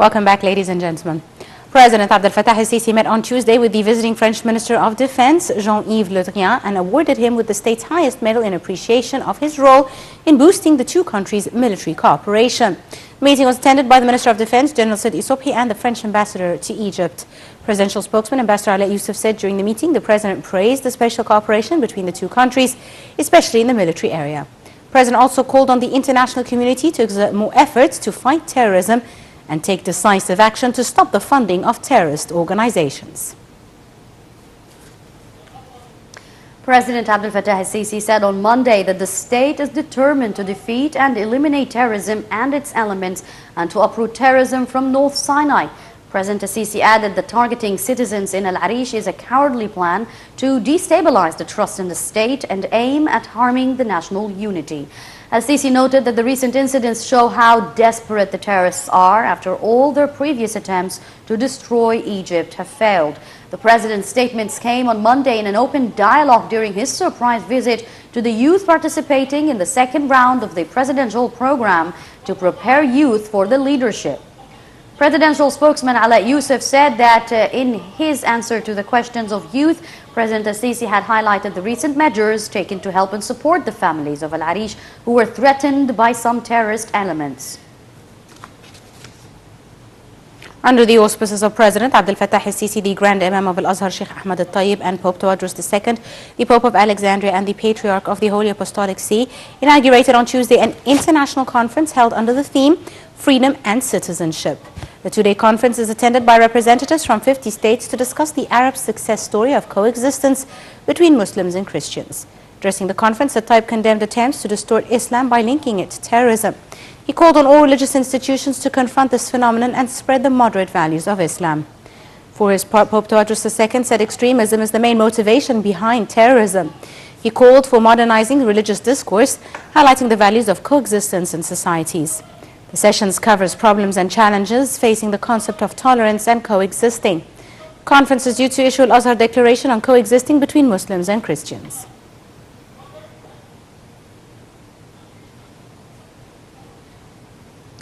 Welcome back, ladies and gentlemen. President Abdel Fattah el-Sisi met on Tuesday with the visiting French Minister of Defense, Jean-Yves Le Drian, and awarded him with the state's highest medal in appreciation of his role in boosting the two countries' military cooperation. The meeting was attended by the Minister of Defense, General Said Issoubhi, and the French ambassador to Egypt. Presidential spokesman Ambassador Alain Youssef said during the meeting the President praised the special cooperation between the two countries, especially in the military area. The President also called on the international community to exert more efforts to fight terrorism and take decisive action to stop the funding of terrorist organizations. President Abdel Fattah el-Sisi said on Monday that the state is determined to defeat and eliminate terrorism and its elements and to uproot terrorism from North Sinai. President el-Sisi added that targeting citizens in Al-Arish is a cowardly plan to destabilize the trust in the state and aim at harming the national unity. El-Sisi noted that the recent incidents show how desperate the terrorists are after all their previous attempts to destroy Egypt have failed. The president's statements came on Monday in an open dialogue during his surprise visit to the youth participating in the second round of the presidential program to prepare youth for the leadership. Presidential spokesman Alain Youssef said that in his answer to the questions of youth, President el-Sisi had highlighted the recent measures taken to help and support the families of Al-Arish who were threatened by some terrorist elements. Under the auspices of President Abdel Fattah el-Sisi, the Grand Imam of Al-Azhar, Sheikh Ahmad al-Tayyib, and Pope Tawadros II, the Pope of Alexandria and the Patriarch of the Holy Apostolic See, inaugurated on Tuesday an international conference held under the theme Freedom and Citizenship. The two-day conference is attended by representatives from 50 states to discuss the Arab success story of coexistence between Muslims and Christians. Addressing the conference, the Tayyib condemned attempts to distort Islam by linking it to terrorism. He called on all religious institutions to confront this phenomenon and spread the moderate values of Islam. For his part, Pope Tawadros II said extremism is the main motivation behind terrorism. He called for modernizing religious discourse, highlighting the values of coexistence in societies. The sessions covers problems and challenges facing the concept of tolerance and coexisting. The conference is due to issue Al-Azhar Declaration on coexisting between Muslims and Christians.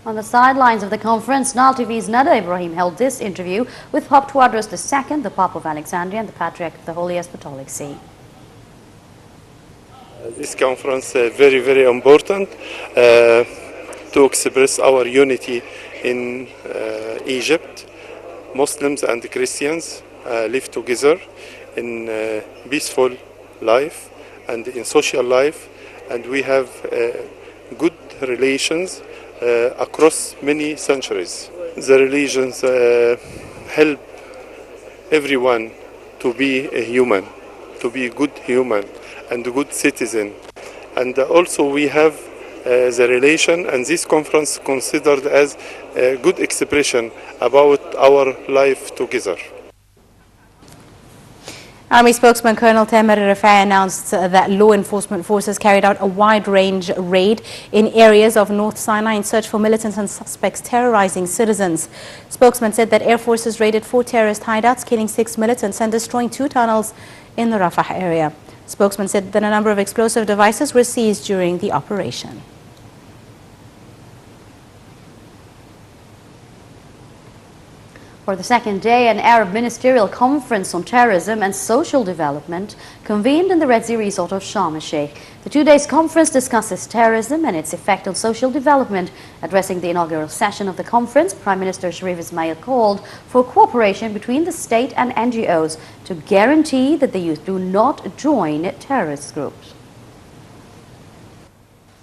On the sidelines of the conference, Nile TV's Nada Ibrahim held this interview with Pope Tawadros II, the Pope of Alexandria and the Patriarch of the Holy Apostolic See. This conference is very, very important to express our unity in Egypt. Muslims and Christians live together in peaceful life and in social life, and we have good relations across many centuries. The religions help everyone to be a human, to be a good human and a good citizen. And also we have the relation, and this conference considered as a good expression about our life together. Army spokesman Colonel Tamer Rafai announced that law enforcement forces carried out a wide-range raid in areas of North Sinai in search for militants and suspects terrorizing citizens. Spokesman said that air forces raided 4 terrorist hideouts, killing 6 militants and destroying 2 tunnels in the Rafah area. Spokesman said that a number of explosive devices were seized during the operation. For the second day, an Arab ministerial conference on terrorism and social development convened in the Red Sea resort of Sharm el-Sheikh. The 2 days conference discusses terrorism and its effect on social development. Addressing the inaugural session of the conference, Prime Minister Sharif Ismail called for cooperation between the state and NGOs to guarantee that the youth do not join terrorist groups.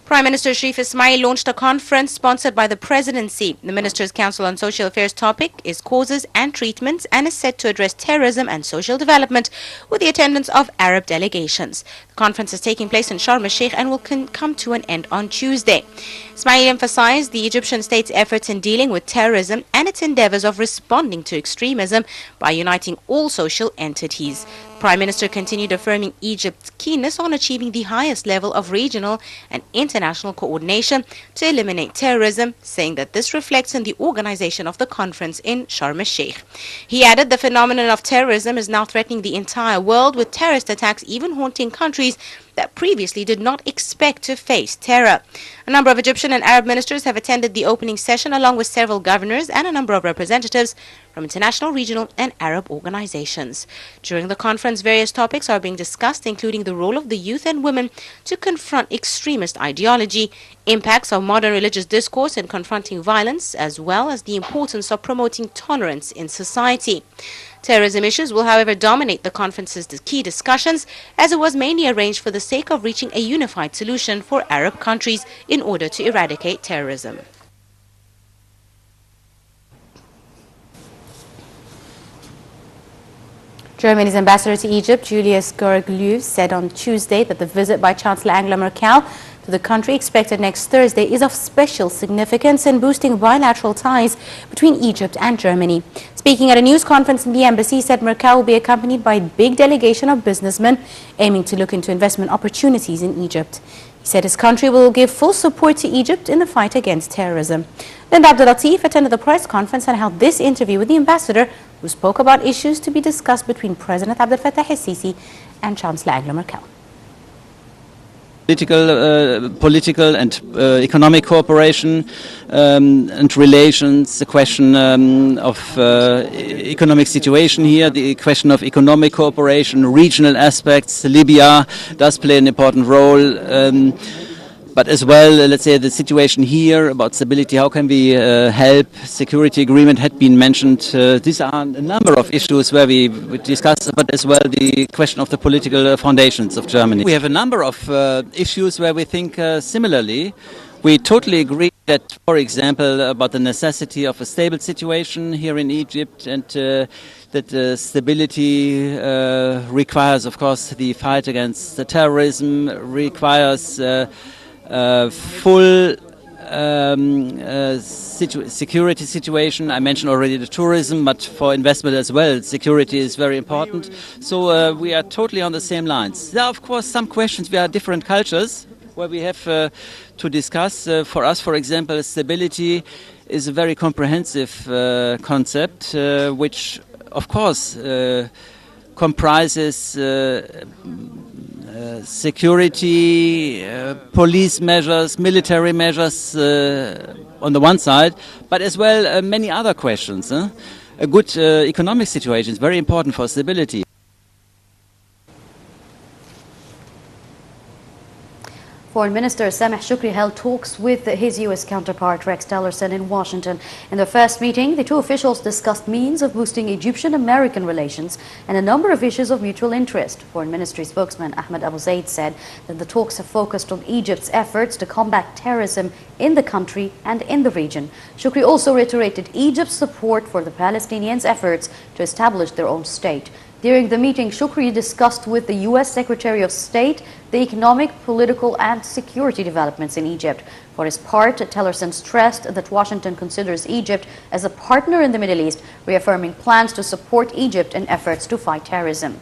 Prime Minister Sharif Ismail launched a conference sponsored by the Presidency. The Ministers' Council on Social Affairs topic is causes and treatments and is set to address terrorism and social development with the attendance of Arab delegations. The conference is taking place in Sharm el-Sheikh and will come to an end on Tuesday. Ismail emphasized the Egyptian state's efforts in dealing with terrorism and its endeavors of responding to extremism by uniting all social entities. Prime Minister continued affirming Egypt's keenness on achieving the highest level of regional and international coordination to eliminate terrorism, saying that this reflects in the organization of the conference in Sharm el-Sheikh. He added the phenomenon of terrorism is now threatening the entire world, with terrorist attacks even haunting countries that previously did not expect to face terror. A number of Egyptian and Arab ministers have attended the opening session, along with several governors and a number of representatives from international, regional and Arab organizations. During the conference, various topics are being discussed, including the role of the youth and women to confront extremist ideology, impacts of modern religious discourse in confronting violence, as well as the importance of promoting tolerance in society. Terrorism issues will, however, dominate the conference's key discussions, as it was mainly arranged for the sake of reaching a unified solution for Arab countries in order to eradicate terrorism. Germany's ambassador to Egypt, Julius Gerglew, said on Tuesday that the visit by Chancellor Angela Merkel to the country, expected next Thursday, is of special significance in boosting bilateral ties between Egypt and Germany. Speaking at a news conference in the embassy, said Merkel will be accompanied by a big delegation of businessmen aiming to look into investment opportunities in Egypt. He said his country will give full support to Egypt in the fight against terrorism. Linda Abdelatif attended the press conference and held this interview with the ambassador, who spoke about issues to be discussed between President Abdel Fattah el-Sisi and Chancellor Angela Merkel. Political and economic cooperation and relations, the question of economic situation here, the question of economic cooperation, regional aspects. Libya does play an important role. But as well, let's say the situation here about stability, how can we help? Security agreement had been mentioned. These are a number of issues where we discuss, but as well the question of the political foundations of Germany. We have a number of issues where we think similarly. We totally agree that, for example, about the necessity of a stable situation here in Egypt, and that stability requires, of course, the fight against the terrorism, requires full security situation. I mentioned already the tourism, but for investment as well, security is very important. So we are totally on the same lines. There are, of course, some questions. We are different cultures where we have to discuss. For us, for example, stability is a very comprehensive concept, which, of course, comprises security, police measures, military measures on the one side, but as well many other questions. A good economic situation is very important for stability. Foreign Minister Sameh Shoukry held talks with his U.S. counterpart Rex Tillerson in Washington. In their first meeting, the two officials discussed means of boosting Egyptian-American relations and a number of issues of mutual interest. Foreign Ministry spokesman Ahmed Abu Zaid said that the talks have focused on Egypt's efforts to combat terrorism in the country and in the region. Shoukry also reiterated Egypt's support for the Palestinians' efforts to establish their own state. During the meeting, Shoukry discussed with the U.S. Secretary of State the economic, political and security developments in Egypt. For his part, Tillerson stressed that Washington considers Egypt as a partner in the Middle East, reaffirming plans to support Egypt in efforts to fight terrorism.